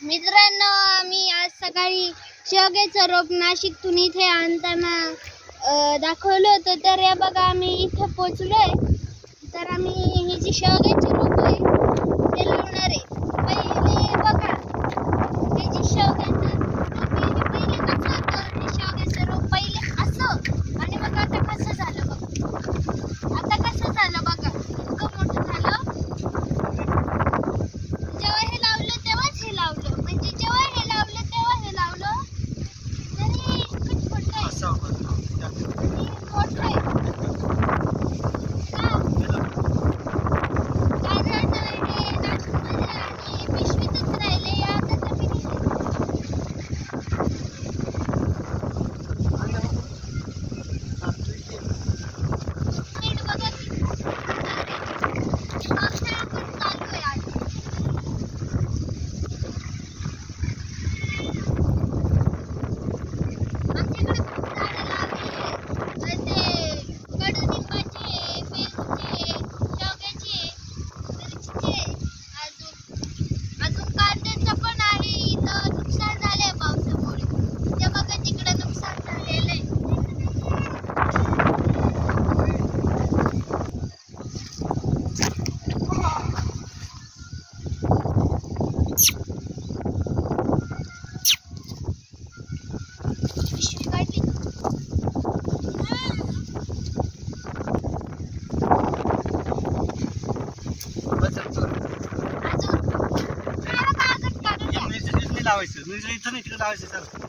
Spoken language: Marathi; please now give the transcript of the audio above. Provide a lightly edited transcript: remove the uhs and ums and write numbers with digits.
मित्रांनो, आम्ही आज सकाळी शेवग्याचं रोप नाशिकतून इथे आणताना दाखवलं होतं. तर या बघा, आम्ही इथे पोचलोय. तर आम्ही ही जी शेवग्याची रोप आहे ते लावणार आहे. पहिले बघा, हे जे शेवग्याचं रोप पहिले कसं होतं, ते शेवग्याचं रोप पहिले असं आणि मग आता कसं झालं बघा. आता कसं झालं बघा, इतकं मोठं झालं. जेव्हा हे लावलं तेव्हाच हे लावलं, म्हणजे जेव्हा हे लावलं तेव्हा हे लावलं. तरी इतकं छोटं आहे आणि मोठं आहे का? कारण हे नाशिकमध्ये आणि पिशवीतच राहिले. आता जमिनीत स्पीड बघा किती पावसाळा पण चालू आहे आज. आमच्याकडे खूप झाडं लावली आहे. ते कडुनिंबाचे, पेरूचे, शेवग्याचे, मिरचीचे, अजून कांद्याचं पण आहे. इथं नुकसान झालंय पावसामुळे. ते बघा तिकडे नुकसान झालेलं आहे. पिशवी काढली अजून कागद काढून लावायचं, इथं नाही तिकडे लावायचं.